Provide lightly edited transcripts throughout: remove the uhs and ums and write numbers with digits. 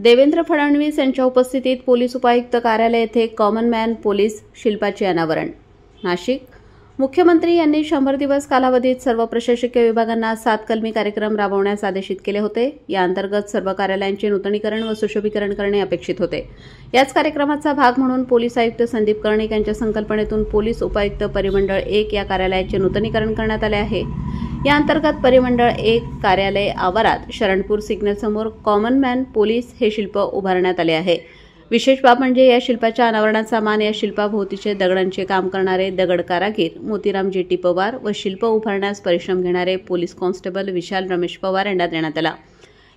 देवेंद्र फडणवीस यांच्या उपस्थितीत पोलीस उपायुक्त कार्यालय येथे कॉमन मॅन पोलीस शिल्पाचे अनावरण. नाशिक. मुख्यमंत्री यांनी 100 दिवस कालावधीत सर्व प्रशासकीय विभागांना 7 कलमी कार्यक्रम राबवण्यास आदेशित केले होते. या अंतर्गत सर्व कार्यालयांचे नूतनीकरण व सुशोभीकरण करणे अपेक्षित होते. याच कार्यक्रमाचा भाग म्हणून पोलीस आयुक्त संदीप कर्णिक यांच्या संकल्पनेतून पोलीस उपायुक्त परिमंडळ 1 या कार्यालयाचे नूतनीकरण करण्यात आले आहे. या अंतर्गत परिमंडळ 1 कार्यालय आवारात शरणपूर सिग्नल समोर कॉमन मॅन पोलीस हे शिल्प उभारण्यात आले आहे. विशेष बाब म्हणजे या शिल्पाच्या अनावरणाचा मान या शिल्पाभोवतीचे दगडांचे काम करणारे दगड कारागीर मोतीराम जेटी पवार व शिल्प उभारण्यास परिश्रम घेणारे पोलीस कॉन्स्टेबल विशाल रमेश पवार यांना देण्यात आला.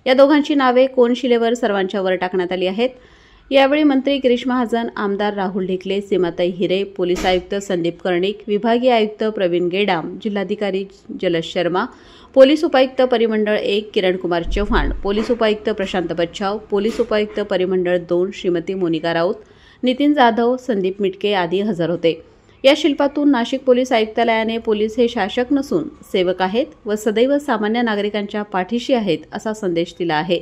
या दोघांची नावे कोनशिलेवर सर्वांच्या वर टाकण्यात आली आहेत. यावेळी मंत्री गिरीश महाजन, आमदार राहुल ढिकले, सीमाताई हिरे, पोलीस आयुक्त संदीप कर्णिक, विभागीय आयुक्त प्रवीण गेडाम, जिल्हाधिकारी जलज शर्मा, पोलीस उपायुक्त परिमंडळ 1 किरण कुमार चव्हाण, पोलीस उपायुक्त प्रशांत बच्छाव, पोलीस उपायुक्त परिमंडळ 2 श्रीमती मोनिका राऊत, नितीन जाधव, संदीप मिटके आदी हजर होते. या शिल्पातून नाशिक पोलीस आयुक्तालयाने पोलीस हे शासक नसून सेवक आहेत व सदैव सामान्य नागरिकांच्या पाठीशी आहेत असा संदेश दिला आहे.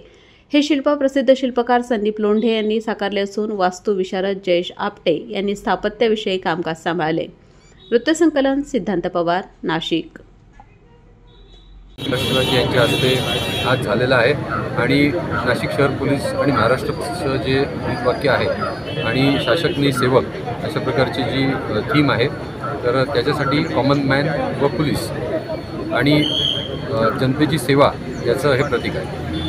हे शिल्प प्रसिद्ध शिल्पकार संदीप लोंढे यांनी साकारले असून वास्तुविशारद जयेश आपटे यांनी स्थापत्याविषयी कामकाज सांभाळले. वृत्तसंकलन सिद्धांत पवार, नाशिक. राष्ट्रपती यांच्या हस्ते आज झालेला आहे आणि नाशिक शहर पोलीस आणि महाराष्ट्र पोलीसचं जे वाक्य आहे आणि शासकनी सेवक अशा प्रकारची जी थीम आहे, तर त्याच्यासाठी कॉमन मॅन व पोलीस आणि जनतेची सेवा याचं हे प्रतीक आहे.